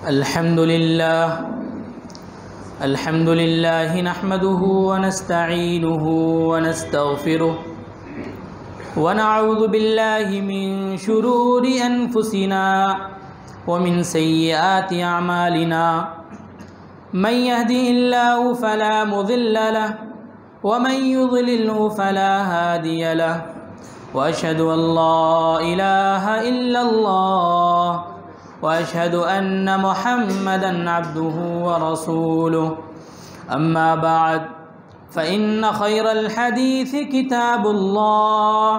الحمد لله نحمده ونستعينه ونستغفره ونعوذ بالله من شرور أنفسنا ومن سيئات أعمالنا من يهده الله فلا مضل له ومن يضلله فلا هادي له وأشهد أن لا إله إلا الله وأشهد أن محمدًا عبده ورسوله أما بعد فإن خير الحديث كتاب الله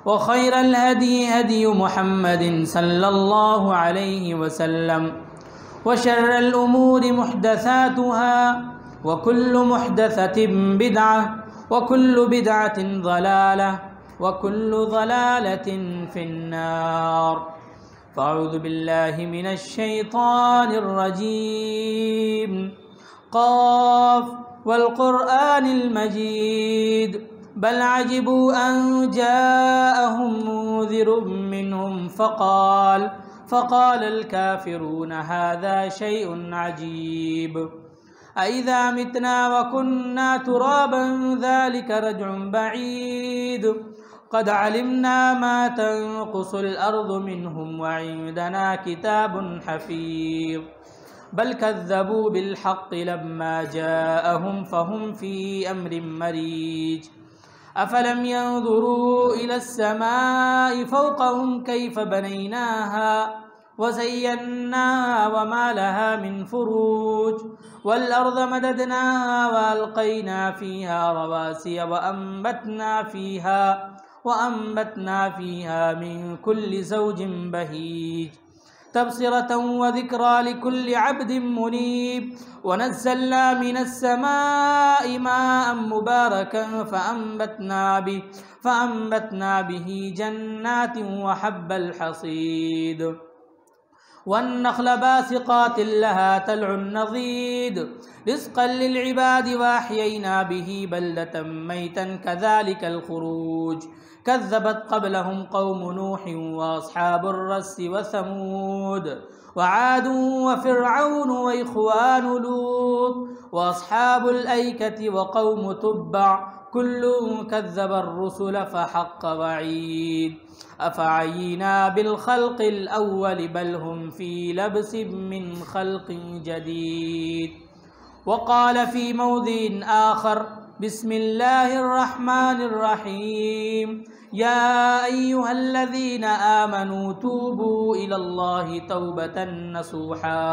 وخير الهدي هدي محمد صلى الله عليه وسلم وشر الأمور محدثاتها وكل محدثة بدعة وكل بدعة ضلالة وكل ضلالة في النار فأعوذ بالله من الشيطان الرجيم قاف والقرآن المجيد بل عجبوا أن جاءهم منذر منهم فقال الكافرون هذا شيء عجيب أإذا متنا وكنا ترابا ذلك رجع بعيد قد علمنا ما تنقص الأرض منهم وعندنا كتاب حفيظ بل كذبوا بالحق لما جاءهم فهم في أمر مريج أفلم ينظروا إلى السماء فوقهم كيف بنيناها وزيناها وما لها من فروج والأرض مددناها وألقينا فيها رواسي وأنبتنا فيها من كل زوج بهيج تبصرة وذكرى لكل عبد منيب ونزلنا من السماء ماء مباركا فأنبتنا به جنات وحب الحصيد والنخل باسقات لها طلع نضيد رزقا للعباد وأحيينا به بلدة ميتا كذلك الخروج كذبت قبلهم قوم نوح وأصحاب الرس وثمود وعاد وفرعون وإخوان لوط وأصحاب الأيكة وقوم تبع كل كذب الرسل فحق وعيد أفعينا بالخلق الأول بل هم في لبس من خلق جديد وقال في موضع آخر بسم الله الرحمن الرحيم يا أيها الذين آمنوا توبوا إلى الله توبة نصوحا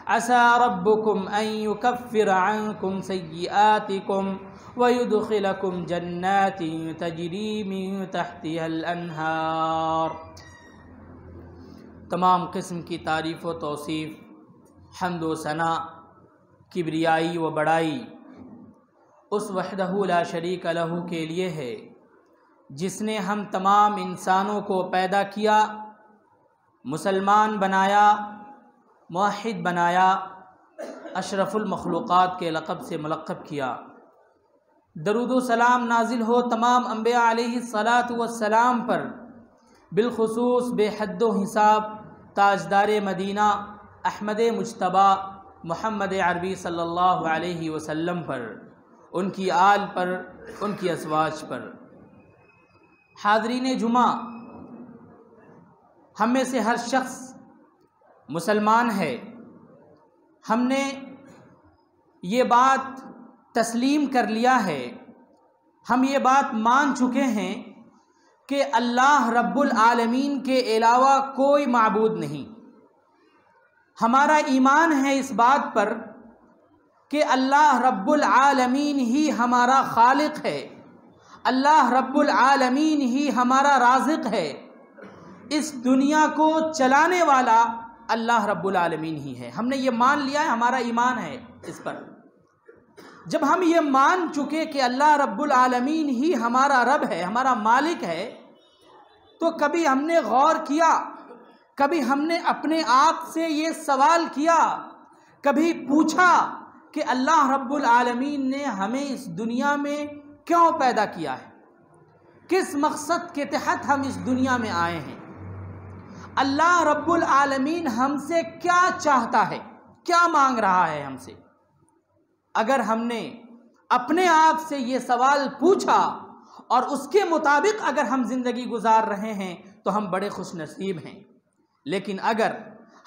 عسى ربكم أن يكفر عنكم سيئاتكم ويدخلكم جنات تجری من تحتها الانہار۔ تمام قسم کی تعریف و توصیف، حمد و ثنا، کبریائی و بڑائی اس وحدہ لا شریک لہ کے لیے ہے جس نے ہم تمام انسانوں کو پیدا کیا، مسلمان بنایا، موحد بنایا، اشرف المخلوقات کے لقب سے ملقب کیا۔ درود و سلام نازل ہو تمام انبیاء علیہ السلام پر، بالخصوص بے حد و حساب تاجدار مدینہ احمد مجتبی محمد عربی صلی اللہ علیہ وسلم پر، ان کی آل پر، ان کی ازواج پر۔ حاضرین جمعہ، ہم میں سے ہر شخص مسلمان ہے۔ ہم نے یہ بات تسلیم کر لیا ہے، ہم یہ بات مان چکے ہیں کہ اللہ رب العالمین کے علاوہ کوئی معبود نہیں۔ ہمارا ایمان ہے اس بات پر کہ اللہ رب العالمین ہی ہمارا خالق ہے، اللہ رب العالمین ہی ہمارا رازق ہے، اس دنیا کو چلانے والا اللہ رب العالمین ہی ہے۔ ہم نے یہ مان لیا ہے، ہمارا ایمان ہے اس پر۔ جب ہم یہ مان چکے کہ اللہ رب العالمین ہی ہمارا رب ہے، ہمارا مالک ہے، تو کبھی ہم نے غور کیا، کبھی ہم نے اپنے آپ سے یہ سوال کیا، کبھی پوچھا کہ اللہ رب العالمین نے ہمیں اس دنیا میں کیوں پیدا کیا ہے، کس مقصد کے تحت ہم اس دنیا میں آئے ہیں؟ اللہ رب العالمین ہم سے کیا چاہتا ہے، کیا مانگ رہا ہے ہم سے۔ اگر ہم نے اپنے آپ سے یہ سوال پوچھا اور اس کے مطابق اگر ہم زندگی گزار رہے ہیں تو ہم بڑے خوش نصیب ہیں۔ لیکن اگر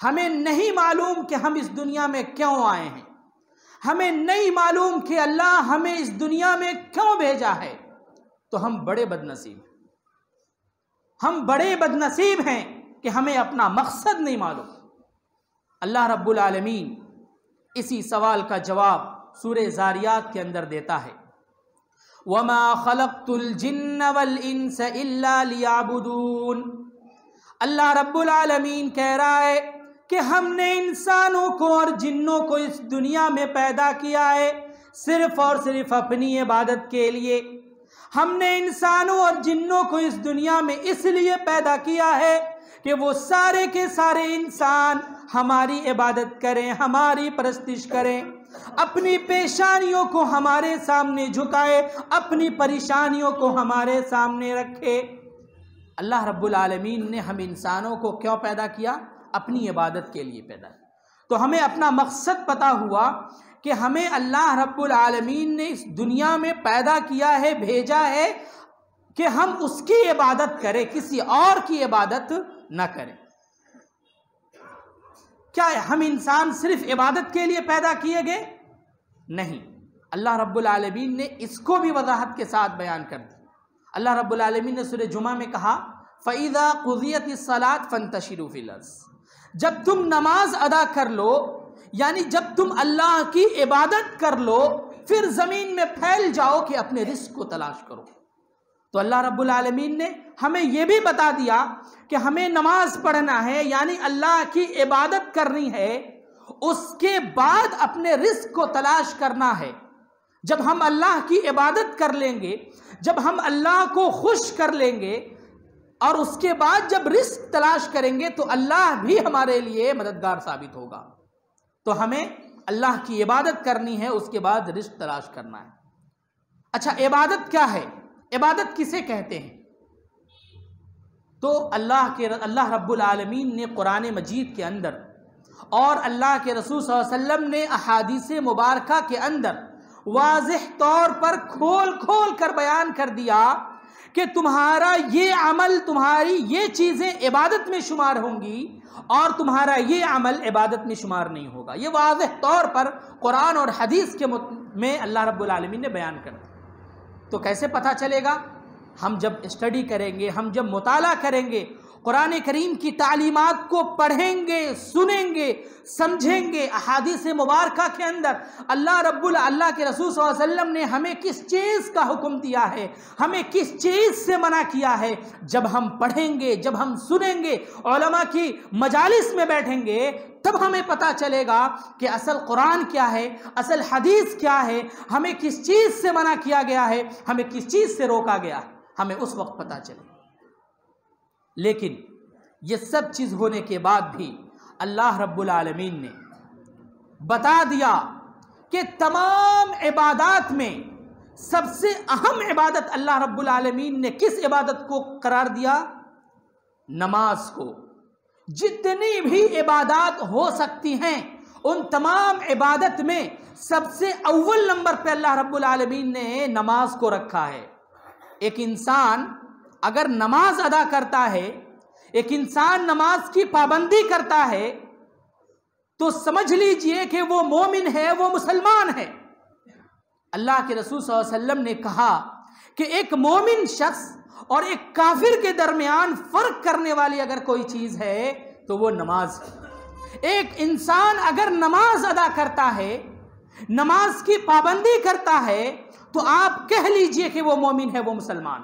ہمیں نہیں معلوم کہ ہم اس دنیا میں کیوں آئے ہیں، ہمیں نہیں معلوم کہ اللہ ہمیں اس دنیا میں کیوں بھیجا ہے، تو ہم بڑے بد نصیب ہیں۔ ہم بڑے بد نصیب ہیں کہ ہمیں اپنا مقصد نہیں معلوم۔ اللہ رب العالمین اسی سوال کا جواب سورہ زاریات کے اندر دیتا ہے، وَمَا خَلَقْتُ الْجِنَّ وَالْإِنسَ إِلَّا لِيَعْبُدُونَ۔ اللہ رب العالمین کہہ رہا ہے کہ ہم نے انسانوں کو اور جنوں کو اس دنیا میں پیدا کیا ہے صرف اور صرف اپنی عبادت کے لیے۔ ہم نے انسانوں اور جنوں کو اس دنیا میں اس لیے پیدا کیا ہے کہ وہ سارے کے سارے انسان ہماری عبادت کریں، ہماری پرستش کریں، اپنی پیشانیوں کو ہمارے سامنے جھکائے، اپنی پریشانیوں کو ہمارے سامنے رکھے۔ اللہ رب العالمین نے ہم انسانوں کو کیوں پیدا کیا؟ اپنی عبادت کے لیے پیدا کیا۔ تو ہمیں اپنا مقصد پتہ ہوا کہ ہمیں اللہ رب العالمین نے اس دنیا میں پیدا کیا ہے، بھیجا ہے کہ ہم اس کی عبادت کریں، کسی اور کی عبادت نہ کریں۔ کیا ہم انسان صرف عبادت کے لیے پیدا کیے گئے؟ نہیں، اللہ رب العالمین نے اس کو بھی وضاحت کے ساتھ بیان کر دی۔ اللہ رب العالمین نے سورہ جمعہ میں کہا فَإِذَا قُضِيَتِ الصَّلَاةُ فَانْتَشِرُوا فِي الْأَرْضِ۔ جب تم نماز ادا کر لو، یعنی جب تم اللہ کی عبادت کر لو، پھر زمین میں پھیل جاؤ کہ اپنے رزق کو تلاش کرو۔ تو اللہ رب العالمین نے ہمیں یہ بھی بتا دیا کہ ہمیں نماز پڑھنا ہے، یعنی اللہ کی عبادت کرنی ہے، اس کے بعد اپنے رزق کو تلاش کرنا ہے۔ جب ہم اللہ کی عبادت کر لیں گے، جب ہم اللہ کو خوش کر لیں گے اور اس کے بعد جب رزق تلاش کریں گے تو اللہ بھی ہمارے لیے مددگار ثابت ہوگا۔ تو ہمیں اللہ کی عبادت کرنی ہے، اس کے بعد رزق تلاش کرنا ہے۔ اچھا، عبادت کیا ہے؟ عبادت کسے کہتے ہیں؟ تو اللہ رب العالمین نے قرآن مجید کے اندر اور اللہ کے رسول صلی اللہ علیہ وسلم نے احادیث مبارکہ کے اندر واضح طور پر کھول کر بیان کر دیا کہ تمہارا یہ عمل، تمہاری یہ چیزیں عبادت میں شمار ہوں گی اور تمہارا یہ عمل عبادت میں شمار نہیں ہوگا۔ یہ واضح طور پر قرآن اور حدیث کے میں اللہ رب العالمین نے بیان کر دیا۔ تو کیسے پتہ چلے گا؟ ہم جب اسٹڈی کریں گے، ہم جب مطالعہ کریں گے، قرآن کریم کی تعلیمات کو پڑھیں گے، سنیں گے، سمجھیں گے۔ احادیث مبارکہ کے اندر اللہ کے رسول صلی اللہ علیہ وسلم نے ہمیں کس چیز کا حکم دیا ہے، ہمیں کس چیز سے منع کیا ہے، جب ہم پڑھیں گے، جب ہم سنیں گے، علماء کی مجالس میں بیٹھیں گے، تب ہمیں پتہ چلے گا کہ اصل قرآن کیا ہے، اصل حدیث کیا ہے، ہمیں کس چیز سے منع کیا گیا ہے، ہمیں کس چیز سے روکا گیا ہے، ہمیں اس وقت پتہ چلے۔ لیکن یہ سب چیز ہونے کے بعد بھی اللہ رب العالمین نے بتا دیا کہ تمام عبادات میں سب سے اہم عبادت اللہ رب العالمین نے کس عبادت کو قرار دیا؟ نماز کو۔ جتنی بھی عبادات ہو سکتی ہیں ان تمام عبادت میں سب سے اول نمبر پہ اللہ رب العالمین نے نماز کو رکھا ہے۔ ایک انسان اگر نماز ادا کرتا ہے، ایک انسان نماز کی پابندی کرتا ہے، تو سمجھ لیجئے کہ وہ مومن ہے، وہ مسلمان ہے۔ اللہ کے رسول صلی اللہ علیہ وسلم نے کہا کہ ایک مومن شخص اور ایک کافر کے درمیان فرق کرنے والی اگر کوئی چیز ہے تو وہ نماز ہے۔ ایک انسان اگر نماز ادا کرتا ہے، نماز کی پابندی کرتا ہے، تو آپ کہہ لیجئے کہ وہ مومن ہے، وہ مسلمان۔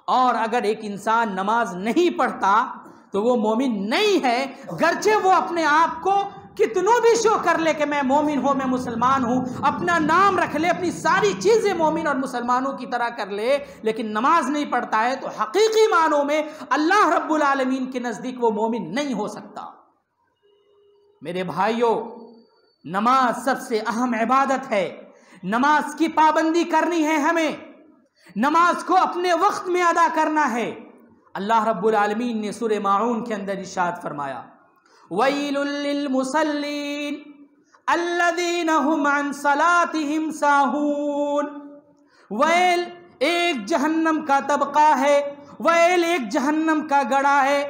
اور اگر ایک انسان نماز نہیں پڑھتا تو وہ مومن نہیں ہے، گرچہ وہ اپنے آپ کو کتنوں بھی شو کر لے کہ میں مومن ہوں، میں مسلمان ہوں، اپنا نام رکھ لے، اپنی ساری چیزیں مومن اور مسلمانوں کی طرح کر لے، لیکن نماز نہیں پڑھتا ہے تو حقیقی معنوں میں اللہ رب العالمین کے نزدیک وہ مومن نہیں ہو سکتا۔ میرے بھائیوں، نماز سب سے اہم عبادت ہے۔ نماز کی پابندی کرنی ہے ہمیں، نماز کو اپنے وقت میں ادا کرنا ہے۔ اللہ رب العالمین نے سورہ ماعون کے اندر ارشاد فرمایا وَيْلٌ لِّلْمُصَلِّينَ الَّذِينَ هُمْ عَنْ صَلَاتِهِمْ سَاهُونَ، ویل ایک جہنم کا طبقہ ہے، ویل ایک جہنم کا گڑھا ہے،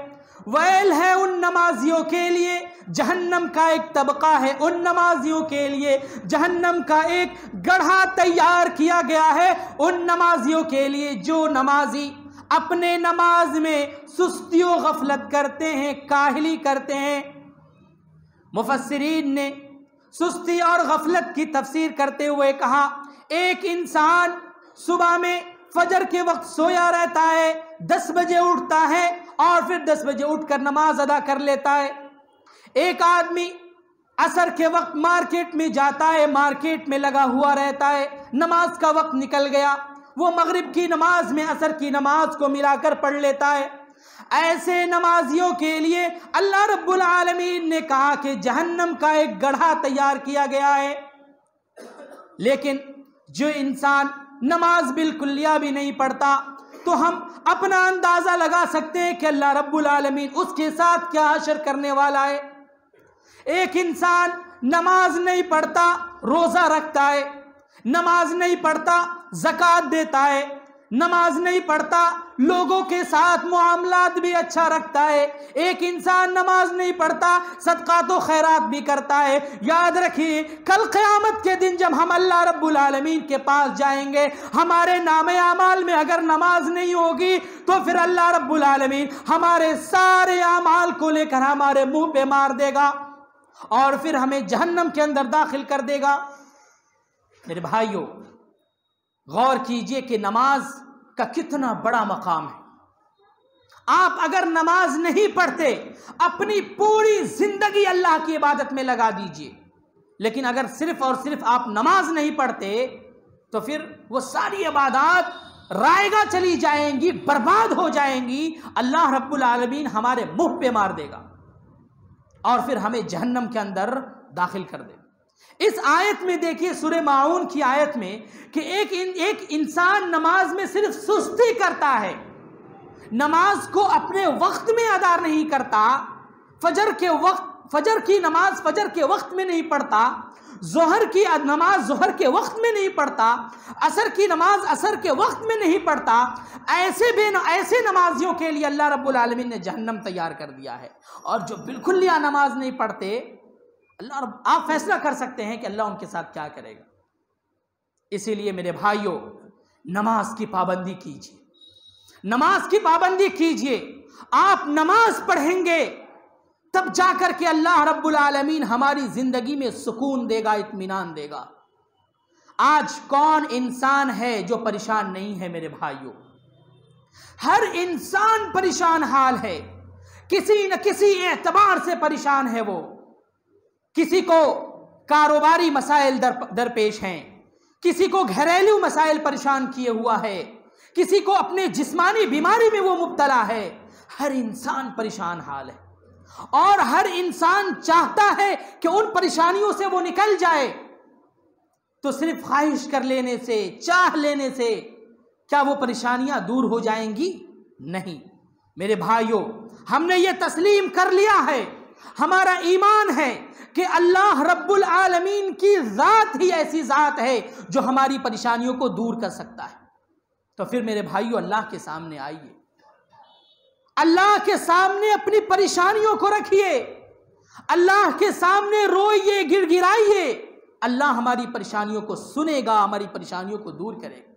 ویل ہے ان نمازیوں کے لیے، جہنم کا ایک طبقہ ہے ان نمازیوں کے لیے، جہنم کا ایک گڑھا تیار کیا گیا ہے ان نمازیوں کے لیے جو نمازی اپنے نماز میں سستی و غفلت کرتے ہیں، کاہلی کرتے ہیں۔ مفسرین نے سستی اور غفلت کی تفسیر کرتے ہوئے کہا ایک انسان صبح میں فجر کے وقت سویا رہتا ہے، 10 بجے اٹھتا ہے اور پھر 10 بجے اٹھ کر نماز ادا کر لیتا ہے۔ ایک آدمی عصر کے وقت مارکیٹ میں جاتا ہے، مارکیٹ میں لگا ہوا رہتا ہے، نماز کا وقت نکل گیا، وہ مغرب کی نماز میں عصر کی نماز کو ملا کر پڑھ لیتا ہے۔ ایسے نمازیوں کے لیے اللہ رب العالمین نے کہا کہ جہنم کا ایک گڑھا تیار کیا گیا ہے۔ لیکن جو انسان نماز بالکلیہ بھی نہیں پڑھتا تو ہم اپنا اندازہ لگا سکتے ہیں کہ اللہ رب العالمین اس کے ساتھ کیا حشر کرنے والا ہے۔ ایک انسان نماز نہیں پڑھتا، روزہ رکھتا ہے، نماز نہیں پڑھتا، زکوٰۃ دیتا ہے، نماز نہیں پڑھتا، لوگوں کے ساتھ معاملات بھی اچھا رکھتا ہے۔ ایک انسان نماز نہیں پڑھتا، صدقات و خیرات بھی کرتا ہے۔ یاد رکھیے کل قیامت کے دن جب ہم اللہ رب العالمین کے پاس جائیں گے، ہمارے نام اعمال میں اگر نماز نہیں ہوگی تو پھر اللہ رب العالمین ہمارے سارے اعمال کو لے کر ہمارے منہ پہ مار دے گا اور پھر ہمیں جہنم کے اندر داخل کر دے گا۔ میرے بھائیوں، غور کیجئے کہ نماز کا کتنا بڑا مقام ہے۔ آپ اگر نماز نہیں پڑھتے اپنی پوری زندگی اللہ کی عبادت میں لگا دیجئے، لیکن اگر صرف اور صرف آپ نماز نہیں پڑھتے تو پھر وہ ساری عبادات رائگاں چلی جائیں گی، برباد ہو جائیں گی، اللہ رب العالمین ہمارے منہ پہ مار دے گا اور پھر ہمیں جہنم کے اندر داخل کر دے گا۔ اس آیت میں دیکھیے سورہ ماعون کی آیت میں کہ ایک انسان نماز میں صرف سستی کرتا ہے، نماز کو اپنے وقت میں ادا نہیں کرتا، فجر کی نماز فجر کے وقت میں نہیں پڑھتا، ظہر کی نماز ظہر کے وقت میں نہیں پڑھتا، عصر کی نماز عصر کے وقت میں نہیں پڑھتا، ایسے نمازیوں کے لیے اللہ رب العالمین نے جہنم تیار کر دیا ہے۔ اور جو بالکل نماز نہیں پڑھتے، آپ فیصلہ کر سکتے ہیں کہ اللہ ان کے ساتھ کیا کرے گا۔ اسی لیے میرے بھائیوں، نماز کی پابندی کیجیے، نماز کی پابندی کیجیے۔ آپ نماز پڑھیں گے تب جا کر کے اللہ رب العالمین ہماری زندگی میں سکون دے گا، اطمینان دے گا۔ آج کون انسان ہے جو پریشان نہیں ہے میرے بھائیوں؟ ہر انسان پریشان حال ہے، کسی نہ کسی اعتبار سے پریشان ہے۔ وہ کسی کو کاروباری مسائل درپیش ہیں، کسی کو گھریلو مسائل پریشان کیے ہوا ہے، کسی کو اپنے جسمانی بیماری میں وہ مبتلا ہے۔ ہر انسان پریشان حال ہے اور ہر انسان چاہتا ہے کہ ان پریشانیوں سے وہ نکل جائے۔ تو صرف خواہش کر لینے سے، چاہ لینے سے کیا وہ پریشانیاں دور ہو جائیں گی؟ نہیں میرے بھائیوں، ہم نے یہ تسلیم کر لیا ہے، ہمارا ایمان ہے کہ اللہ رب العالمین کی ذات ہی ایسی ذات ہے جو ہماری پریشانیوں کو دور کر سکتا ہے۔ تو پھر میرے بھائیوں، اللہ کے سامنے آئیے، اللہ کے سامنے اپنی پریشانیوں کو رکھیے، اللہ کے سامنے روئیے، گڑ گڑائیے، اللہ ہماری پریشانیوں کو سنے گا، ہماری پریشانیوں کو دور کرے گا۔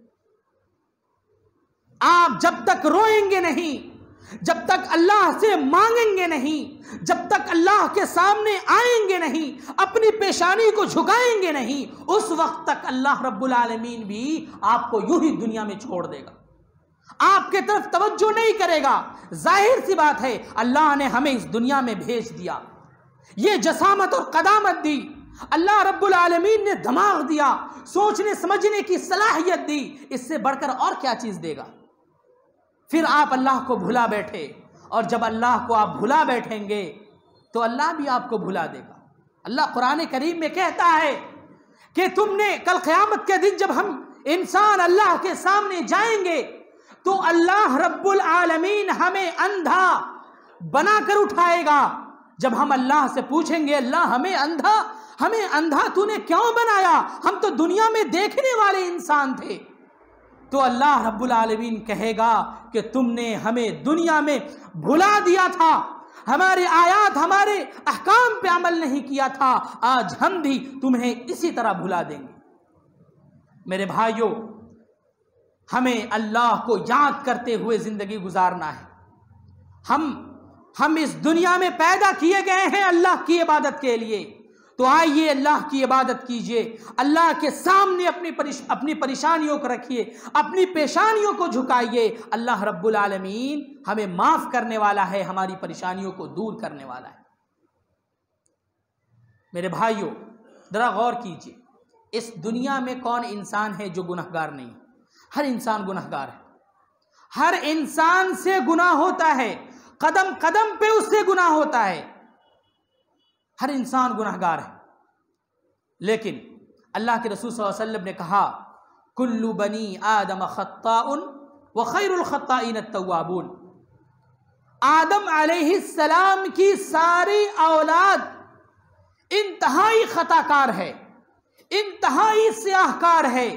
آپ جب تک روئیں گے نہیں، جب تک اللہ سے مانگیں گے نہیں، جب تک اللہ کے سامنے آئیں گے نہیں، اپنی پیشانی کو جھکائیں گے نہیں، اس وقت تک اللہ رب العالمین بھی آپ کو یوں ہی دنیا میں چھوڑ دے گا، آپ کے طرف توجہ نہیں کرے گا۔ ظاہر سی بات ہے، اللہ نے ہمیں اس دنیا میں بھیج دیا، یہ جسامت اور قدامت دی، اللہ رب العالمین نے دماغ دیا، سوچنے سمجھنے کی صلاحیت دی، اس سے بڑھ کر اور کیا چیز دے گا؟ پھر آپ اللہ کو بھلا بیٹھے، اور جب اللہ کو آپ بھلا بیٹھیں گے تو اللہ بھی آپ کو بھلا دے گا۔ اللہ قرآن کریم میں کہتا ہے کہ تم نے کل قیامت کے دن جب ہم انسان اللہ کے سامنے جائیں گے تو اللہ رب العالمین ہمیں اندھا بنا کر اٹھائے گا۔ جب ہم اللہ سے پوچھیں گے اللہ ہمیں اندھا تو نے کیوں بنایا، ہم تو دنیا میں دیکھنے والے انسان تھے، تو اللہ رب العالمین کہے گا کہ تم نے ہمیں دنیا میں بھلا دیا تھا، ہمارے آیات ہمارے احکام پہ عمل نہیں کیا تھا، آج ہم بھی تمہیں اسی طرح بھلا دیں گے۔ میرے بھائیوں، ہمیں اللہ کو یاد کرتے ہوئے زندگی گزارنا ہے۔ ہم اس دنیا میں پیدا کیے گئے ہیں اللہ کی عبادت کے لیے، تو آئیے اللہ کی عبادت کیجئے، اللہ کے سامنے اپنی پریشانیوں کو رکھیے، اپنی پیشانیوں کو جھکائیے۔ اللہ رب العالمین ہمیں معاف کرنے والا ہے، ہماری پریشانیوں کو دور کرنے والا ہے۔ میرے بھائیوں، ذرا غور کیجئے، اس دنیا میں کون انسان ہے جو گنہگار نہیں؟ ہر انسان گنہگار ہے، ہر انسان سے گناہ ہوتا ہے، قدم قدم پہ اس سے گناہ ہوتا ہے، ہر انسان گنہگار ہے۔ لیکن اللہ کے رسول صلی اللہ علیہ وسلم نے کہا کل بنی آدم خطاء وخیر الخطائین التوابون، آدم علیہ السلام کی ساری اولاد انتہائی خطا کار ہے، انتہائی سیاہ کار ہے،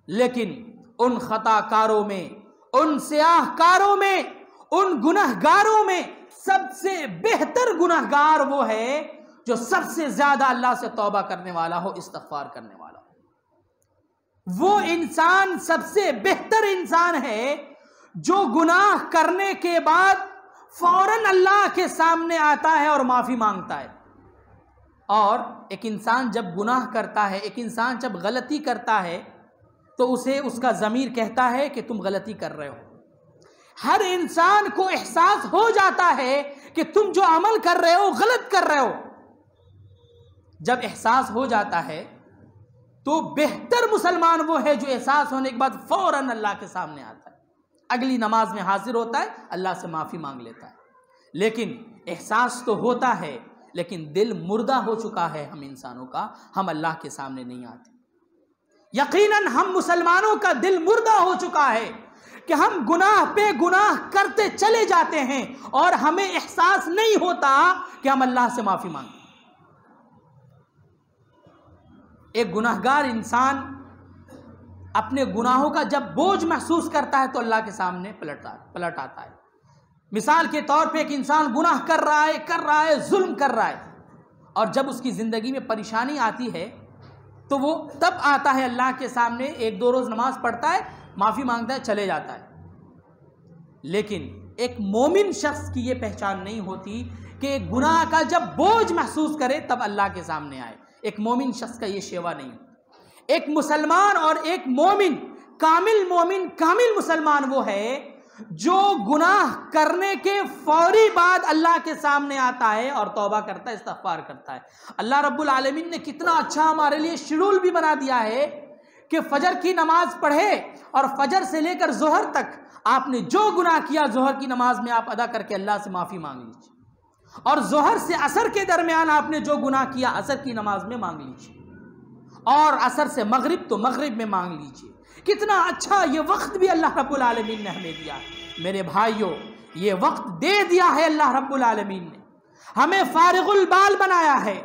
لیکن ان خطا کاروں میں، ان سیاہ کاروں میں، ان گنہگاروں میں سب سے بہتر گنہگار وہ ہے جو سب سے زیادہ اللہ سے توبہ کرنے والا ہو، استغفار کرنے والا ہو۔ وہ انسان سب سے بہتر انسان ہے جو گناہ کرنے کے بعد فوراً اللہ کے سامنے آتا ہے اور معافی مانگتا ہے۔ اور ایک انسان جب گناہ کرتا ہے، ایک انسان جب غلطی کرتا ہے تو اسے اس کا ضمیر کہتا ہے کہ تم غلطی کر رہے ہو۔ ہر انسان کو احساس ہو جاتا ہے کہ تم جو عمل کر رہے ہو غلط کر رہے ہو۔ جب احساس ہو جاتا ہے تو بہتر مسلمان وہ ہے جو احساس ہونے کے بعد فوراً اللہ کے سامنے آتا ہے، اگلی نماز میں حاضر ہوتا ہے، اللہ سے معافی مانگ لیتا ہے۔ لیکن احساس تو ہوتا ہے، لیکن دل مردہ ہو چکا ہے ہم انسانوں کا، ہم اللہ کے سامنے نہیں آتے۔ یقیناً ہم مسلمانوں کا دل مردہ ہو چکا ہے کہ ہم گناہ پہ گناہ کرتے چلے جاتے ہیں اور ہمیں احساس نہیں ہوتا کہ ہم اللہ سے معافی مانگیں۔ ایک گناہگار انسان اپنے گناہوں کا جب بوجھ محسوس کرتا ہے تو اللہ کے سامنے پلٹ آتا ہے۔ مثال کے طور پہ ایک انسان گناہ کر رہا ہے، ظلم کر رہا ہے، اور جب اس کی زندگی میں پریشانی آتی ہے تو وہ تب آتا ہے اللہ کے سامنے، ایک دو روز نماز پڑھتا ہے، معافی مانگتا ہے، چلے جاتا ہے۔ لیکن ایک مومن شخص کی یہ پہچان نہیں ہوتی کہ ایک گناہ کا جب بوجھ محسوس کرے تب اللہ کے سامنے آئے۔ ایک مومن شخص کا یہ شیوا نہیں ہوتا۔ ایک مسلمان اور ایک مومن، کامل مسلمان وہ ہے جو گناہ کرنے کے فوری بعد اللہ کے سامنے آتا ہے اور توبہ کرتا ہے، استغفار کرتا ہے۔ اللہ رب العالمین نے کتنا اچھا ہمارے لیے شیڈول بھی بنا دیا ہے کہ فجر کی نماز پڑھے اور فجر سے لے کر ظہر تک آپ نے جو گناہ کیا ظہر کی نماز میں آپ ادا کر کے اللہ سے معافی مانگ لیجیے، اور ظہر سے عصر کے درمیان آپ نے جو گناہ کیا عصر کی نماز میں مانگ لیجیے، اور عصر سے مغرب تو مغرب میں مانگ لیجیے۔ کتنا اچھا یہ وقت بھی اللہ رب العالمین نے ہمیں دیا ہے۔ میرے بھائیوں، یہ وقت دے دیا ہے اللہ رب العالمین نے، ہمیں فارغ البال بنایا ہے،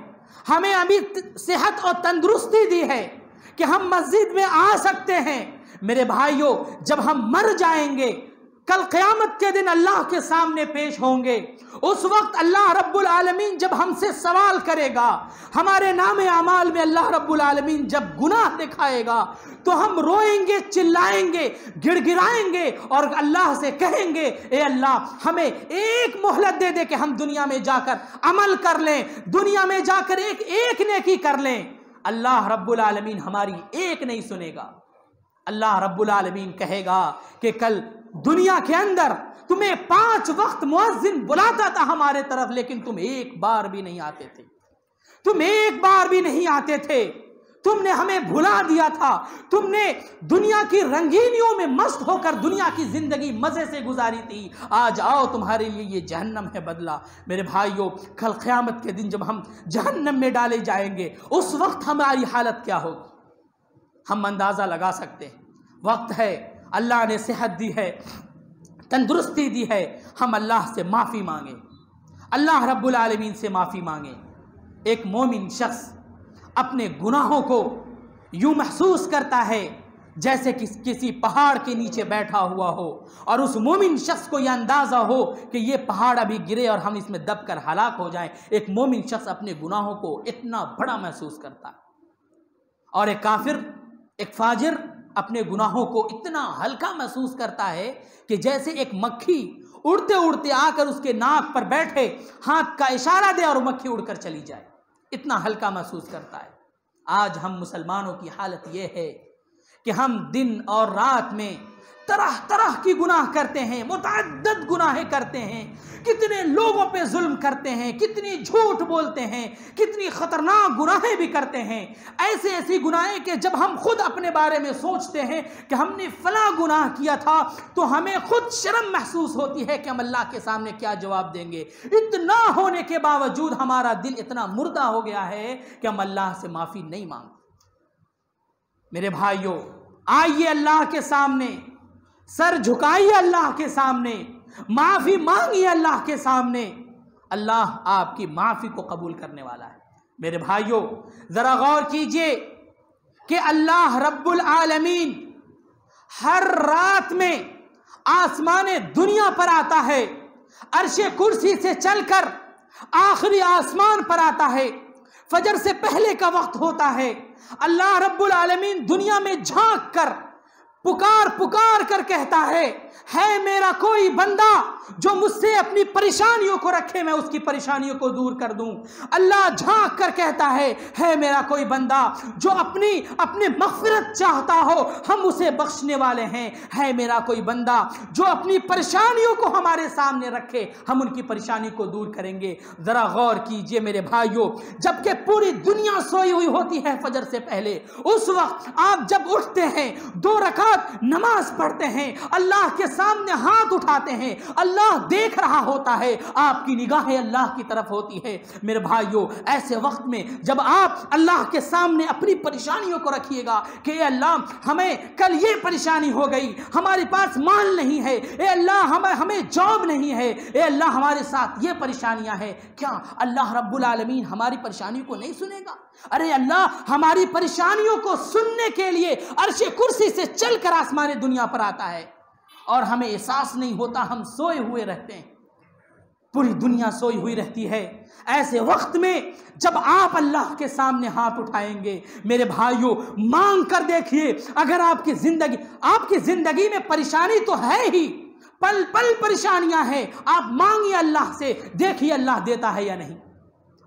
ہمیں ابھی صحت اور تندرستی دی ہے کہ ہم مسجد میں آ سکتے ہیں۔ میرے بھائیوں، جب ہم مر جائیں گے، کل قیامت کے دن اللہ کے سامنے پیش ہوں گے، اس وقت اللہ رب العالمین جب ہم سے سوال کرے گا، ہمارے نام اعمال میں اللہ رب العالمین جب گناہ دکھائے گا تو ہم روئیں گے، چلائیں گے، گڑ گڑائیں گے اور اللہ سے کہیں گے اے اللہ ہمیں ایک مہلت دے دے کہ ہم دنیا میں جا کر عمل کر لیں، دنیا میں جا کر ایک نیکی کر لیں۔ اللہ رب العالمین ہماری ایک نہیں سنے گا۔ اللہ رب العالمین کہے گا کہ کل دنیا کے اندر تمہیں 5 وقت مؤذن بلاتا تھا ہمارے طرف، لیکن تم ایک بار بھی نہیں آتے تھے، تم ایک بار بھی نہیں آتے تھے، تم نے ہمیں بھلا دیا تھا، تم نے دنیا کی رنگینیوں میں مست ہو کر دنیا کی زندگی مزے سے گزاری تھی، آج آؤ تمہارے لیے یہ جہنم ہے بدلہ۔ میرے بھائیوں، کل قیامت کے دن جب ہم جہنم میں ڈالے جائیں گے اس وقت ہماری حالت کیا ہوگی؟ ہم اندازہ لگا سکتے ہیں۔ وقت ہے اللہ نے صحت دی ہے، تندرستی دی ہے، ہم اللہ سے معافی مانگیں، اللہ رب العالمین سے معافی مانگیں۔ ایک مومن شخص اپنے گناہوں کو یوں محسوس کرتا ہے جیسے کسی پہاڑ کے نیچے بیٹھا ہوا ہو، اور اس مومن شخص کو یہ اندازہ ہو کہ یہ پہاڑ ابھی گرے اور ہم اس میں دب کر ہلاک ہو جائیں۔ ایک مومن شخص اپنے گناہوں کو اتنا بڑا محسوس کرتا ہے، اور ایک کافر، ایک فاجر اپنے گناہوں کو اتنا ہلکا محسوس کرتا ہے کہ جیسے ایک مکھی اڑتے اڑتے آ کر اس کے ناک پر بیٹھے، ہاتھ کا اشارہ دے اور مکھی اڑ کر چلی جائے، اتنا ہلکا محسوس کرتا ہے۔ آج ہم مسلمانوں کی حالت یہ ہے کہ ہم دن اور رات میں طرح طرح کی گناہ کرتے ہیں، متعدد گناہ کرتے ہیں، کتنے لوگوں پہ ظلم کرتے ہیں، کتنی جھوٹ بولتے ہیں، کتنی خطرناک گناہیں بھی کرتے ہیں، ایسی گناہیں کہ جب ہم خود اپنے بارے میں سوچتے ہیں کہ ہم نے فلاں گناہ کیا تھا تو ہمیں خود شرم محسوس ہوتی ہے کہ ہم اللہ کے سامنے کیا جواب دیں گے۔ اتنا ہونے کے باوجود ہمارا دل اتنا مردہ ہو گیا ہے کہ ہم اللہ سے معافی نہیں مانگتے۔ میرے بھائیوں، آئیے اللہ کے سامنے، سر جھکائیے اللہ کے سامنے، معافی مانگیے اللہ کے سامنے، اللہ آپ کی معافی کو قبول کرنے والا ہے۔ میرے بھائیوں، ذرا غور کیجئے کہ اللہ رب العالمین ہر رات میں آسمان دنیا پر آتا ہے، عرش کرسی سے چل کر آخری آسمان پر آتا ہے، فجر سے پہلے کا وقت ہوتا ہے، اللہ رب العالمین دنیا میں جھانک کر پکار کر کہتا ہے میرا کوئی بندہ جو مجھ سے اپنی پریشانیوں کو رکھے، میں اس کی پریشانیوں کو دور کر دوں۔ اللہ جھانک کر کہتا ہے میرا کوئی بندہ جو اپنی مغفرت چاہتا ہو، ہم اسے بخشنے والے ہیں۔ ہے میرا کوئی بندہ جو اپنی پریشانیوں کو ہمارے سامنے رکھے، ہم ان کی پریشانی کو دور کریں گے۔ ذرا غور کیجئے میرے بھائیوں، جبکہ پوری دنیا سوئی ہوئی ہوتی ہے فجر سے پہلے، اس وقت آپ جب اٹھتے ہیں، 2 رکعت نماز پڑھتے ہیں، اللہ کے سامنے ہاتھ اٹھاتے ہیں، اللہ دیکھ رہا ہوتا ہے، آپ کی نگاہیں اللہ کی طرف ہوتی ہے۔ میرے بھائیوں، ایسے وقت میں جب آپ اللہ کے سامنے اپنی پریشانیوں کو رکھیے گا کہ اے اللہ ہمیں کل یہ پریشانی ہو گئی، ہمارے پاس مال نہیں ہے، اے اللہ ہمیں جاب نہیں ہے، اے اللہ ہمارے ساتھ یہ پریشانیاں ہیں، کیا اللہ رب العالمین ہماری پریشانی کو نہیں سنے گا؟ ارے اللہ ہماری پریشانیوں کو سننے کے لیے عرش کرسی سے چل کر آسمان دنیا پر آتا ہے، اور ہمیں احساس نہیں ہوتا، ہم سوئے ہوئے رہتے ہیں، پوری دنیا سوئی ہوئی رہتی ہے۔ ایسے وقت میں جب آپ اللہ کے سامنے ہاتھ اٹھائیں گے، میرے بھائیوں مانگ کر دیکھیے، اگر آپ کی زندگی میں پریشانی تو ہے ہی، پل پل پریشانیاں ہیں، آپ مانگیے اللہ سے، دیکھیے اللہ دیتا ہے یا نہیں۔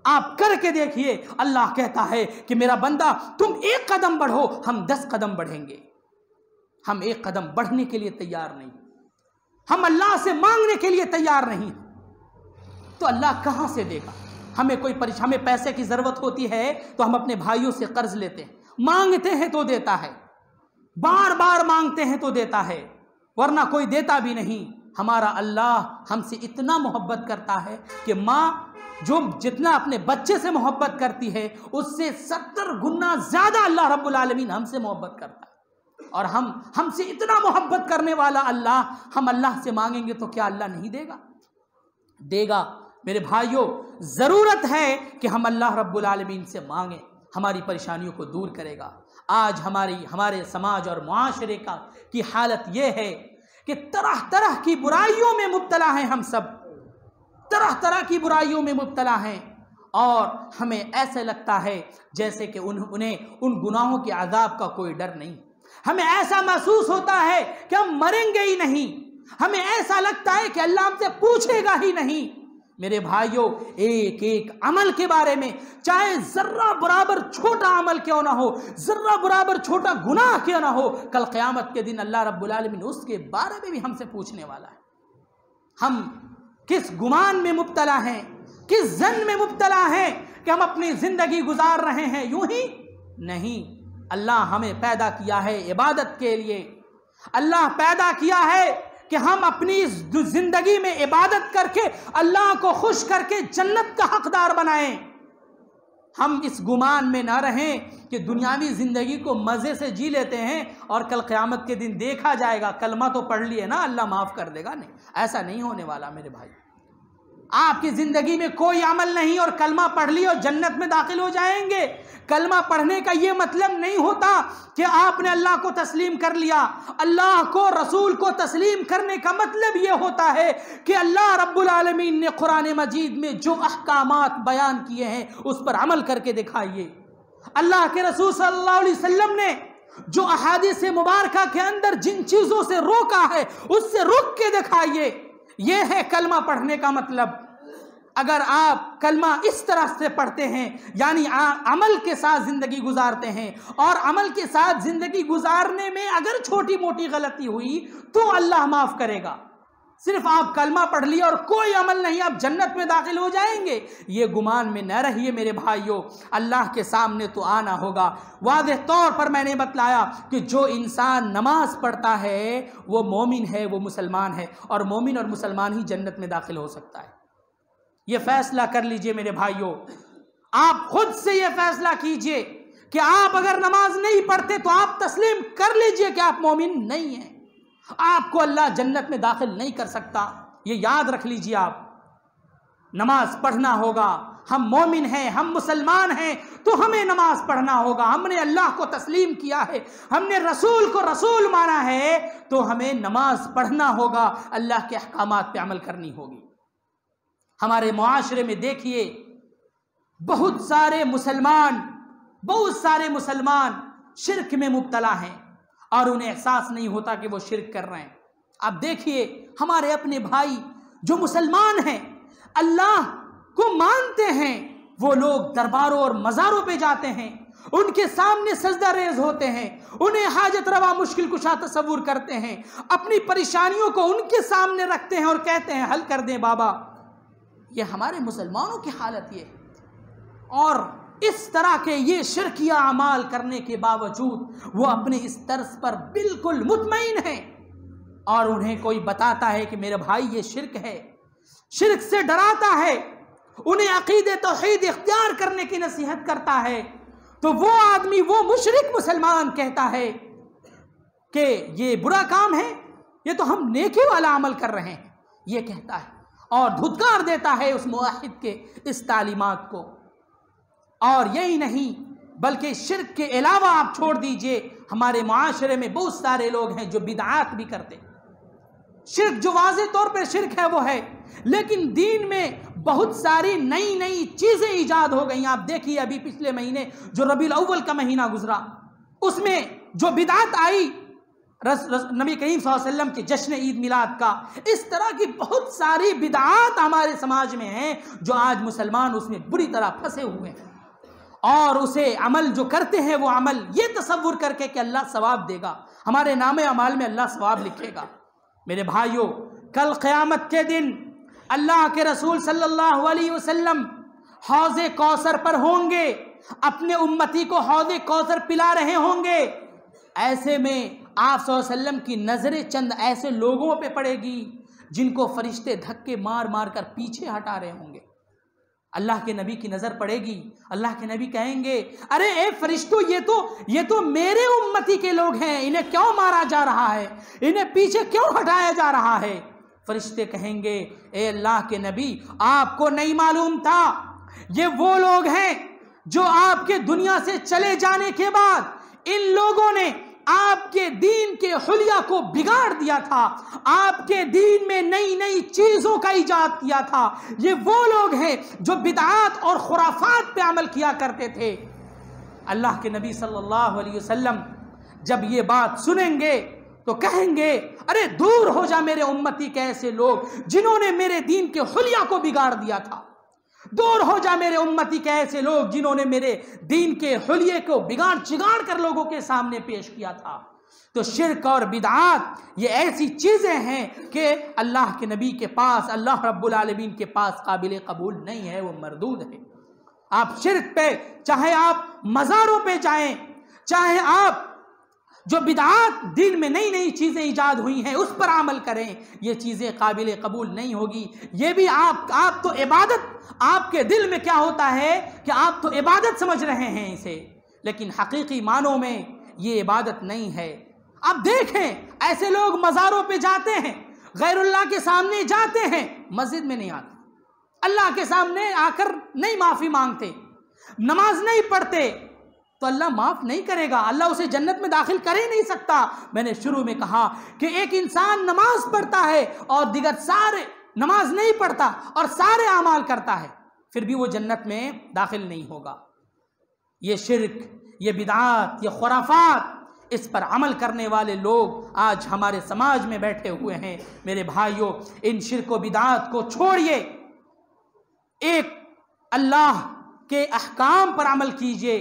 آپ کر کے دیکھیے، اللہ کہتا ہے کہ میرا بندہ تم 1 قدم بڑھو، ہم 10 قدم بڑھیں گے۔ ہم 1 قدم بڑھنے کے لیے تیار نہیں، ہم اللہ سے مانگنے کے لیے تیار نہیں، تو اللہ کہاں سے دے گا؟ ہمیں پیسے کی ضرورت ہوتی ہے تو ہم اپنے بھائیوں سے قرض لیتے ہیں، مانگتے ہیں تو دیتا ہے، بار بار مانگتے ہیں تو دیتا ہے، ورنہ کوئی دیتا بھی نہیں۔ ہمارا اللہ ہم سے اتنا محبت کرتا ہے کہ ماں جو جتنا اپنے بچے سے محبت کرتی ہے، اس سے 70 گنا زیادہ اللہ رب العالمین ہم سے محبت کرتا ہے، اور ہم سے اتنا محبت کرنے والا اللہ، ہم اللہ سے مانگیں گے تو کیا اللہ نہیں دے گا؟ دے گا۔ میرے بھائیوں، ضرورت ہے کہ ہم اللہ رب العالمین سے مانگیں، ہماری پریشانیوں کو دور کرے گا۔ آج ہمارے سماج اور معاشرے کی حالت یہ ہے کہ طرح طرح کی برائیوں میں مبتلا ہیں، ہم سب طرح طرح کی برائیوں میں مبتلا ہیں، اور ہمیں ایسے لگتا ہے جیسے کہ انہیں ان گناہوں کے عذاب کا کوئی ڈر نہیں۔ ہمیں ایسا محسوس ہوتا ہے کہ ہم مریں گے ہی نہیں، ہمیں ایسا لگتا ہے کہ اللہ ہم سے پوچھے گا ہی نہیں۔ میرے بھائیوں، ایک عمل کے بارے میں، چاہے ذرہ برابر چھوٹا عمل کیوں نہ ہو، ذرہ برابر چھوٹا گناہ کیوں نہ ہو، کل قیامت کے دن اللہ رب العالمین اس کے بارے میں بھی ہم سے پوچھنے والا ہے۔ ہم کس گمان میں مبتلا ہیں، کس ظن میں مبتلا ہیں کہ ہم اپنی زندگی گزار رہے ہیں یوں ہی؟ نہیں، اللہ ہمیں پیدا کیا ہے عبادت کے لیے، اللہ پیدا کیا ہے کہ ہم اپنی زندگی میں عبادت کر کے اللہ کو خوش کر کے جنت کا حقدار بنائیں۔ ہم اس گمان میں نہ رہیں کہ دنیاوی زندگی کو مزے سے جی لیتے ہیں اور کل قیامت کے دن دیکھا جائے گا کلمہ تو پڑھ لیے نا اللہ معاف کر دے گا. نہیں، ایسا نہیں ہونے والا میرے بھائی. آپ کی زندگی میں کوئی عمل نہیں اور کلمہ پڑھ لی اور جنت میں داخل ہو جائیں گے. کلمہ پڑھنے کا یہ مطلب نہیں ہوتا کہ آپ نے اللہ کو تسلیم کر لیا. اللہ کو، رسول کو تسلیم کرنے کا مطلب یہ ہوتا ہے کہ اللہ رب العالمین نے قرآن مجید میں جو احکامات بیان کیے ہیں اس پر عمل کر کے دکھائیے. اللہ کے رسول صلی اللہ علیہ وسلم نے جو احادیث مبارکہ کے اندر جن چیزوں سے روکا ہے اس سے رک کے دکھائیے. یہ ہے کلمہ پڑھنے کا مطلب. اگر آپ کلمہ اس طرح سے پڑھتے ہیں یعنی عمل کے ساتھ زندگی گزارتے ہیں اور عمل کے ساتھ زندگی گزارنے میں اگر چھوٹی موٹی غلطی ہوئی تو اللہ معاف کرے گا. صرف آپ کلمہ پڑھ لیے اور کوئی عمل نہیں آپ جنت میں داخل ہو جائیں گے، یہ گمان میں نہ رہیے میرے بھائیوں. اللہ کے سامنے تو آنا ہوگا. واضح طور پر میں نے بتلایا کہ جو انسان نماز پڑھتا ہے وہ مومن ہے، وہ مسلمان ہے، اور مومن اور مسلمان ہی جنت میں داخل ہو سکتا ہے. یہ فیصلہ کر لیجئے میرے بھائیوں. آپ خود سے یہ فیصلہ کیجئے کہ آپ اگر نماز نہیں پڑھتے تو آپ تسلیم کر لیجئے کہ آپ مومن نہیں ہیں. آپ کو اللہ جنت میں داخل نہیں کر سکتا. یہ یاد رکھ لیجئے. آپ نماز پڑھنا ہوگا. ہم مومن ہیں، ہم مسلمان ہیں تو ہمیں نماز پڑھنا ہوگا. ہم نے اللہ کو تسلیم کیا ہے، ہم نے رسول کو رسول مانا ہے تو ہمیں نماز پڑھنا ہوگا، اللہ کے احکامات پہ عمل کرنی ہوگی. ہمارے معاشرے میں دیکھیے بہت سارے مسلمان شرک میں مبتلا ہیں اور انہیں احساس نہیں ہوتا کہ وہ شرک کر رہے ہیں. آپ دیکھیے ہمارے اپنے بھائی جو مسلمان ہیں، اللہ کو مانتے ہیں، وہ لوگ درباروں اور مزاروں پہ جاتے ہیں، ان کے سامنے سجدہ ریز ہوتے ہیں، انہیں حاجت روا مشکل کشا تصور کرتے ہیں، اپنی پریشانیوں کو ان کے سامنے رکھتے ہیں اور کہتے ہیں حل کر دیں بابا. یہ ہمارے مسلمانوں کی حالت یہ ہے. اور اس طرح کے یہ شرکیہ اعمال کرنے کے باوجود وہ اپنے اس طرز پر بالکل مطمئن ہیں اور انہیں کوئی بتاتا ہے کہ میرے بھائی یہ شرک ہے، شرک سے ڈراتا ہے، انہیں عقید توحید اختیار کرنے کی نصیحت کرتا ہے تو وہ آدمی، وہ مشرک مسلمان کہتا ہے کہ یہ برا کام ہے، یہ تو ہم نیکی والا عمل کر رہے ہیں، یہ کہتا ہے اور دھتکار دیتا ہے اس موحد کے اس تعلیمات کو. اور یہی نہیں بلکہ شرک کے علاوہ آپ چھوڑ دیجئے ہمارے معاشرے میں بہت سارے لوگ ہیں جو بدعات بھی کرتے ہیں. شرک جو واضح طور پر شرک ہے وہ ہے، لیکن دین میں بہت ساری نئی چیزیں ایجاد ہو گئیں. آپ دیکھیے ابھی پچھلے مہینے جو ربیع الاول کا مہینہ گزرا اس میں جو بدعت آئی نبی کریم صلی اللہ علیہ وسلم کے جشن عید میلاد کا، اس طرح کی بہت ساری بدعات ہمارے سماج میں ہیں جو آج مسلمان اس میں بری طرح پھنسے ہوئے ہیں اور اسے عمل جو کرتے ہیں وہ عمل یہ تصور کر کے کہ اللہ ثواب دے گا، ہمارے نام اعمال میں اللہ ثواب لکھے گا. میرے بھائیوں کل قیامت کے دن اللہ کے رسول صلی اللہ علیہ وسلم حوض کوثر پر ہوں گے، اپنے امتی کو حوض کوثر پلا رہے ہوں گے. ایسے میں آپ صلی اللہ علیہ وسلم کی نظریں چند ایسے لوگوں پہ پڑے گی جن کو فرشتے دھکے مار مار کر پیچھے ہٹا رہے ہوں گے. اللہ کے نبی کی نظر پڑے گی، اللہ کے نبی کہیں گے ارے اے فرشتوں یہ تو میرے امتی کے لوگ ہیں، انہیں کیوں مارا جا رہا ہے، انہیں پیچھے کیوں ہٹایا جا رہا ہے؟ فرشتے کہیں گے اے اللہ کے نبی آپ کو نہیں معلوم تھا، یہ وہ لوگ ہیں جو آپ کے دنیا سے چلے جانے کے بعد ان لوگوں نے آپ کے دین کے حلیہ کو بگاڑ دیا تھا، آپ کے دین میں نئی چیزوں کا ایجاد کیا تھا. یہ وہ لوگ ہیں جو بدعات اور خرافات پہ عمل کیا کرتے تھے. اللہ کے نبی صلی اللہ علیہ وسلم جب یہ بات سنیں گے تو کہیں گے ارے دور ہو جا میرے امتی کے ایسے لوگ جنہوں نے میرے دین کے حلیہ کو بگاڑ دیا تھا، دور ہو جا میرے امتی کے ایسے لوگ جنہوں نے میرے دین کے حلیے کو بگاڑ چگاڑ کر لوگوں کے سامنے پیش کیا تھا. تو شرک اور بدعات یہ ایسی چیزیں ہیں کہ اللہ کے نبی کے پاس، اللہ رب العالمین کے پاس قابل قبول نہیں ہے، وہ مردود ہے. آپ شرک پہ چاہے آپ مزاروں پہ جائیں، چاہے آپ جو بدعات دین میں نئی نئی چیزیں ایجاد ہوئی ہیں اس پر عمل کریں، یہ چیزیں قابل قبول نہیں ہوگی۔ یہ بھی آپ تو عبادت، آپ کے دل میں کیا ہوتا ہے کہ آپ تو عبادت سمجھ رہے ہیں اسے، لیکن حقیقی معنوں میں یہ عبادت نہیں ہے۔ اب دیکھیں ایسے لوگ مزاروں پہ جاتے ہیں، غیر اللہ کے سامنے جاتے ہیں، مسجد میں نہیں آتے، اللہ کے سامنے آ کر نہیں معافی مانگتے، نماز نہیں پڑھتے، تو اللہ معاف نہیں کرے گا، اللہ اسے جنت میں داخل کر ہی نہیں سکتا۔ میں نے شروع میں کہا کہ ایک انسان نماز پڑھتا ہے اور دیگر سارے نماز نہیں پڑھتا اور سارے اعمال کرتا ہے، پھر بھی وہ جنت میں داخل نہیں ہوگا۔ یہ شرک، یہ بدعات، یہ خرافات، اس پر عمل کرنے والے لوگ آج ہمارے سماج میں بیٹھے ہوئے ہیں۔ میرے بھائیوں، ان شرک و بدعات کو چھوڑیے، ایک اللہ کے احکام پر عمل کیجیے،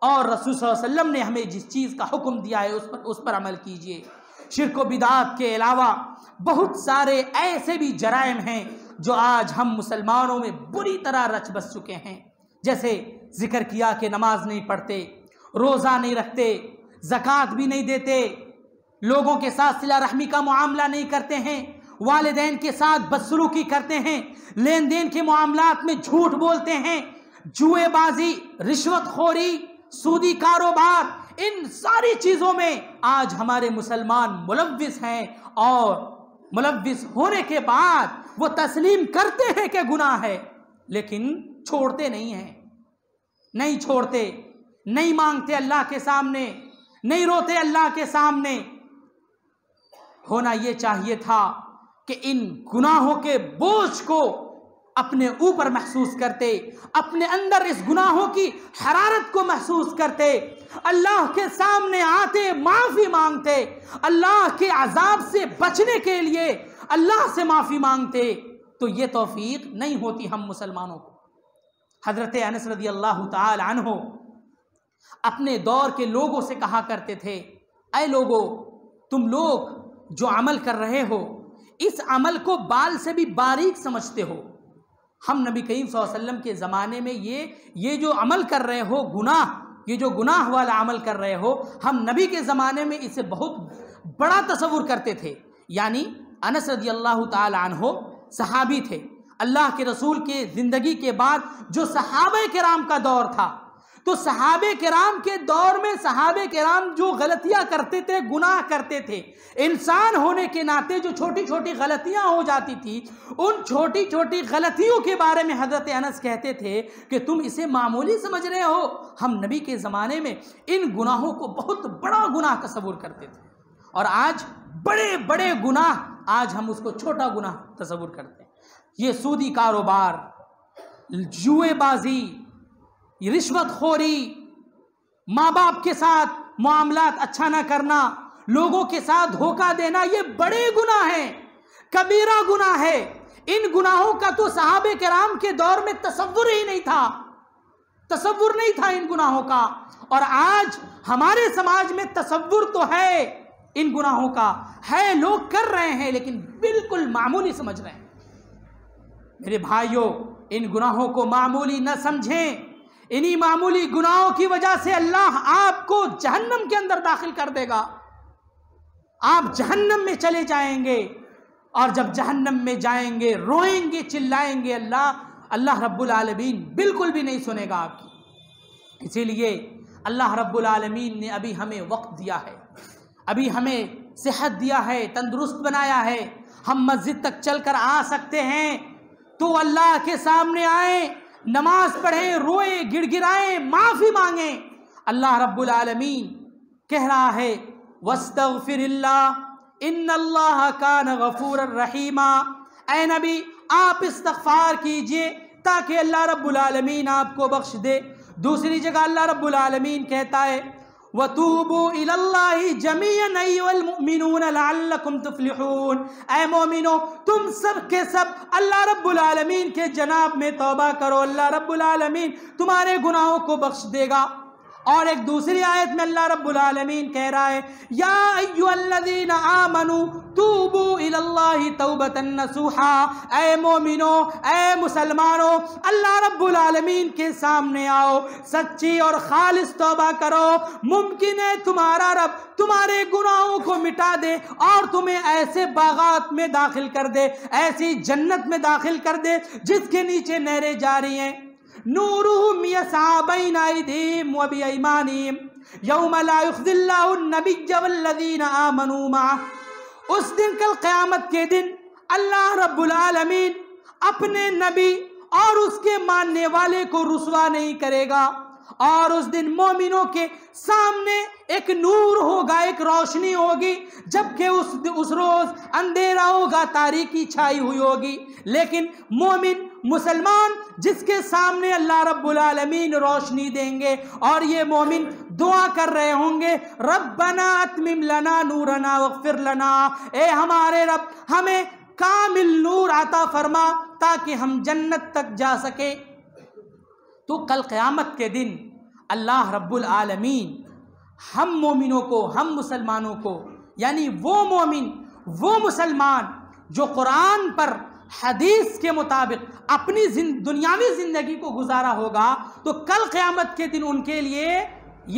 اور رسول صلی اللہ علیہ وسلم نے ہمیں جس چیز کا حکم دیا ہے اس پر عمل کیجیے۔ شرک و بدعات کے علاوہ بہت سارے ایسے بھی جرائم ہیں جو آج ہم مسلمانوں میں بری طرح رچ بس چکے ہیں، جیسے ذکر کیا کہ نماز نہیں پڑھتے، روزہ نہیں رکھتے، زکوٰۃ بھی نہیں دیتے، لوگوں کے ساتھ صلہ رحمی کا معاملہ نہیں کرتے ہیں، والدین کے ساتھ بدسلوکی کرتے ہیں، لین دین کے معاملات میں جھوٹ بولتے ہیں، جوئے بازی، رشوت خوری، سودی کاروبار، ان ساری چیزوں میں آج ہمارے مسلمان ملوث ہیں، اور ملوث ہونے کے بعد وہ تسلیم کرتے ہیں کہ گناہ ہے، لیکن چھوڑتے نہیں ہیں، نہیں چھوڑتے، نہیں مانگتے اللہ کے سامنے، نہیں روتے اللہ کے سامنے۔ ہونا یہ چاہیے تھا کہ ان گناہوں کے بوجھ کو اپنے اوپر محسوس کرتے، اپنے اندر اس گناہوں کی حرارت کو محسوس کرتے، اللہ کے سامنے آتے، معافی مانگتے، اللہ کے عذاب سے بچنے کے لیے اللہ سے معافی مانگتے، تو یہ توفیق نہیں ہوتی ہم مسلمانوں کو۔ حضرت انس رضی اللہ تعالی عنہ اپنے دور کے لوگوں سے کہا کرتے تھے، اے لوگو، تم لوگ جو عمل کر رہے ہو اس عمل کو بال سے بھی باریک سمجھتے ہو، ہم نبی کریم صلی اللہ علیہ وسلم کے زمانے میں یہ جو عمل کر رہے ہو گناہ، یہ جو گناہ والا عمل کر رہے ہو، ہم نبی کے زمانے میں اسے بہت بڑا تصور کرتے تھے۔ یعنی انس رضی اللہ تعالی عنہ صحابی تھے، اللہ کے رسول کے زندگی کے بعد جو صحابہ کرام کا دور تھا، تو صحابہ کرام کے دور میں صحابہ کرام جو غلطیاں کرتے تھے، گناہ کرتے تھے، انسان ہونے کے ناطے جو چھوٹی چھوٹی غلطیاں ہو جاتی تھی، ان چھوٹی چھوٹی غلطیوں کے بارے میں حضرت انس کہتے تھے کہ تم اسے معمولی سمجھ رہے ہو، ہم نبی کے زمانے میں ان گناہوں کو بہت بڑا گناہ تصور کرتے تھے، اور آج بڑے بڑے گناہ، آج ہم اس کو چھوٹا گناہ تصور کرتے ہیں۔ یہ سودی کاروبار، جوئے بازی، رشوت خوری، ماں باپ کے ساتھ معاملات اچھا نہ کرنا، لوگوں کے ساتھ دھوکہ دینا، یہ بڑے گناہ ہیں، کبیرہ گناہ ہے۔ ان گناہوں کا تو صحابہ کرام کے دور میں تصور ہی نہیں تھا، تصور نہیں تھا ان گناہوں کا، اور آج ہمارے سماج میں تصور تو ہے ان گناہوں کا، ہے، لوگ کر رہے ہیں لیکن بالکل معمولی سمجھ رہے ہیں۔ میرے بھائیوں، ان گناہوں کو معمولی نہ سمجھیں، انہی معمولی گناہوں کی وجہ سے اللہ آپ کو جہنم کے اندر داخل کر دے گا، آپ جہنم میں چلے جائیں گے، اور جب جہنم میں جائیں گے روئیں گے، چلائیں گے، اللہ رب العالمین بالکل بھی نہیں سنے گا آپ کی۔ اسی لیے اللہ رب العالمین نے ابھی ہمیں وقت دیا ہے، ابھی ہمیں صحت دیا ہے، تندرست بنایا ہے، ہم مسجد تک چل کر آ سکتے ہیں، تو اللہ کے سامنے آئیں، نماز پڑھیں، روئیں، گڑ گڑائیں، معافی مانگیں۔ اللہ رب العالمین کہہ رہا ہے وَاسْتَغْفِرِ اللَّهِ إِنَّ اللَّهَ كَانَ غَفُورًا رَحِيمًا، اے نبی آپ استغفار کیجئے تاکہ اللہ رب العالمین آپ کو بخش دے۔ دوسری جگہ اللہ رب العالمین کہتا ہے وَتُوبُوا إِلَى اللَّهِ جَمِيعًا أَيُّهَا الْمُؤْمِنُونَ لَعَلَّكُمْ تُفْلِحُونَ، اے مومنو تم سب کے سب اللہ رب العالمین کے جناب میں توبہ کرو، اللہ رب العالمین تمہارے گناہوں کو بخش دے گا۔ اور ایک دوسری آیت میں اللہ رب العالمین کہہ رہا ہے یا ایھا الذین آمنوا توبوا الی إِلَى اللَّهِ تَوْبَةً نَّصُوحًا، اے مومنو، اے مسلمانوں، اللہ رب العالمین کے سامنے آؤ، سچی اور خالص توبہ کرو۔ ممکن ہے تمہارا رب تمہارے گناہوں کو مٹا دے اور تمہیں ایسے باغات میں داخل کر دے، ایسی جنت میں داخل کر دے جس کے نیچے نہریں جاری ہیں۔ نورہم یسعی بین ایدیہم وبایمانہم یوم لا یخزی اللہ النبی والذین آمنوا معہ۔ اس دن، کل قیامت کے دن، اللہ رب العالمین اپنے نبی اور اس کے ماننے والے کو رسوا نہیں کرے گا، اور اس دن مومنوں کے سامنے ایک نور ہوگا، ایک روشنی ہوگی، جبکہ اس روز اندھیرا ہوگا، تاریکی چھائی ہوئی ہوگی۔ لیکن مومن، مسلمان، جس کے سامنے اللہ رب العالمین روشنی دیں گے، اور یہ مومن دعا کر رہے ہوں گے، ربنا اتمم لنا نورنا واغفر لنا، اے ہمارے رب ہمیں کامل نور عطا فرما تاکہ ہم جنت تک جا سکیں۔ تو کل قیامت کے دن اللہ رب العالمین ہم مومنوں کو، ہم مسلمانوں کو، یعنی وہ مومن، وہ مسلمان جو قرآن پر، حدیث کے مطابق اپنی دنیاوی زندگی کو گزارا ہوگا، تو کل قیامت کے دن ان کے لیے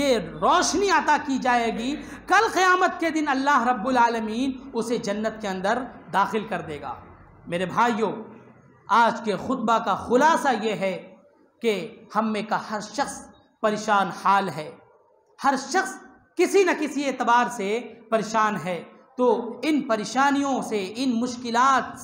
یہ روشنی عطا کی جائے گی۔ کل قیامت کے دن اللہ رب العالمین اسے جنت کے اندر داخل کر دے گا۔ میرے بھائیوں، آج کے خطبہ کا خلاصہ یہ ہے کہ ہم میں کا ہر شخص پریشان حال ہے، ہر شخص کسی نہ کسی اعتبار سے پریشان ہے۔ تو ان پریشانیوں سے، ان مشکلات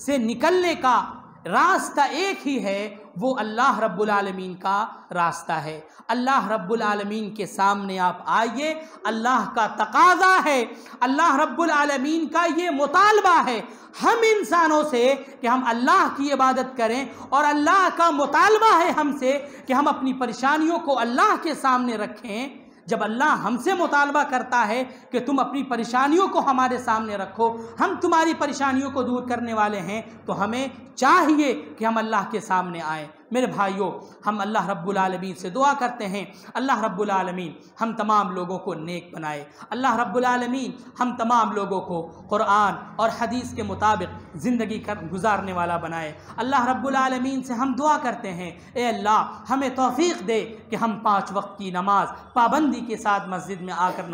سے نکلنے کا راستہ ایک ہی ہے، وہ اللہ رب العالمین کا راستہ ہے۔ اللہ رب العالمین کے سامنے آپ آئیے، اللہ کا تقاضا ہے، اللہ رب العالمین کا یہ مطالبہ ہے ہم انسانوں سے کہ ہم اللہ کی عبادت کریں، اور اللہ کا مطالبہ ہے ہم سے کہ ہم اپنی پریشانیوں کو اللہ کے سامنے رکھیں۔ جب اللہ ہم سے مطالبہ کرتا ہے کہ تم اپنی پریشانیوں کو ہمارے سامنے رکھو، ہم تمہاری پریشانیوں کو دور کرنے والے ہیں، تو ہمیں چاہیے کہ ہم اللہ کے سامنے آئیں۔ میرے بھائیوں، ہم اللہ رب العالمین سے دعا کرتے ہیں، اللہ رب العالمین ہم تمام لوگوں کو نیک بنائے، اللہ رب العالمین ہم تمام لوگوں کو قرآن اور حدیث کے مطابق زندگی گزارنے والا بنائے۔ اللہ رب العالمین سے ہم دعا کرتے ہیں، اے اللہ ہمیں توفیق دے کہ ہم 5 وقت کی نماز پابندی کے ساتھ مسجد میں آ کر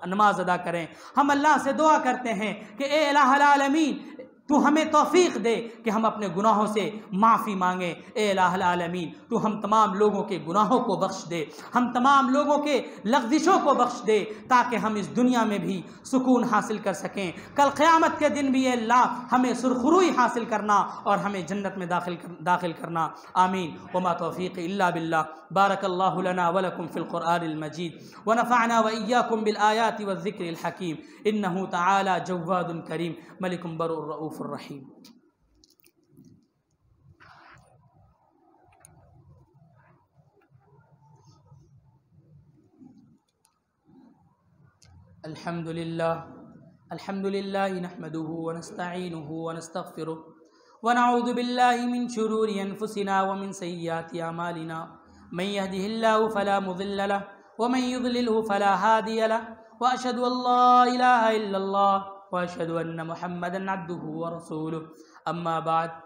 نماز ادا کریں۔ ہم اللہ سے دعا کرتے ہیں کہ اے الہ العالمین تو ہمیں توفیق دے کہ ہم اپنے گناہوں سے معافی مانگیں۔ اے الہ العالمین تو ہم تمام لوگوں کے گناہوں کو بخش دے، ہم تمام لوگوں کے لغزشوں کو بخش دے، تاکہ ہم اس دنیا میں بھی سکون حاصل کر سکیں، کل قیامت کے دن بھی اے اللہ ہمیں سرخروئی حاصل کرنا اور ہمیں جنت میں داخل کرنا۔ آمین۔ وما توفیق الا باللہ۔ بارک اللہ لنا ولکم فی القرآن المجید، ونفعنا وإیاکم بالآیات والذکر الحکیم، انہ تعالی جواد کریم، ملک بر الرؤوف الرحیم۔ الحمد للہ نحمده ونستعینه ونستغفره ونعوذ باللہ من شرور انفسنا ومن سیئات اعمالنا، من يهده الله فلا مضل له ومن يضلله فلا هادي له، واشهد ان لا اله الا الله واشهد ان محمدا عبده ورسوله، اما بعد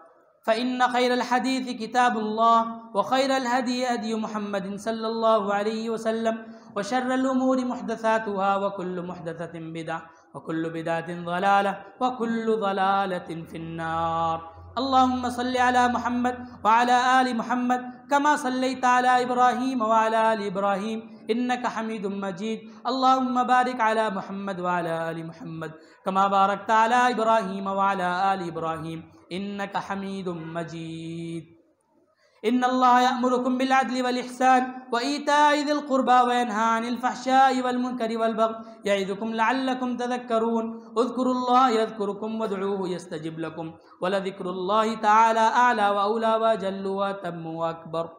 فإن خير الحديث كتاب الله، وخير الهدي هدي محمد صلى الله عليه وسلم، وشر الأمور محدثاتها، وكل محدثة بدعة، وكل بدعة ضلالة، وكل ضلالة في النار۔ اللهم صل على محمد وعلى آل محمد كما صليت على إبراهيم وعلى آل إبراهيم إنك حميد مجيد۔ اللهم بارك على محمد وعلى آل محمد كما باركت على إبراهيم وعلى آل إبراهيم إنك حميد مجيد۔ إن الله يأمركم بالعدل والإحسان وإيتاء ذي القربى وينهى عن الفحشاء والمنكر والبغي يعظكم لعلكم تذكرون۔ اذكروا الله يذكركم وادعوه يستجب لكم، ولذكر الله تعالى أعلى وأولى وأجل وأتم وأكبر۔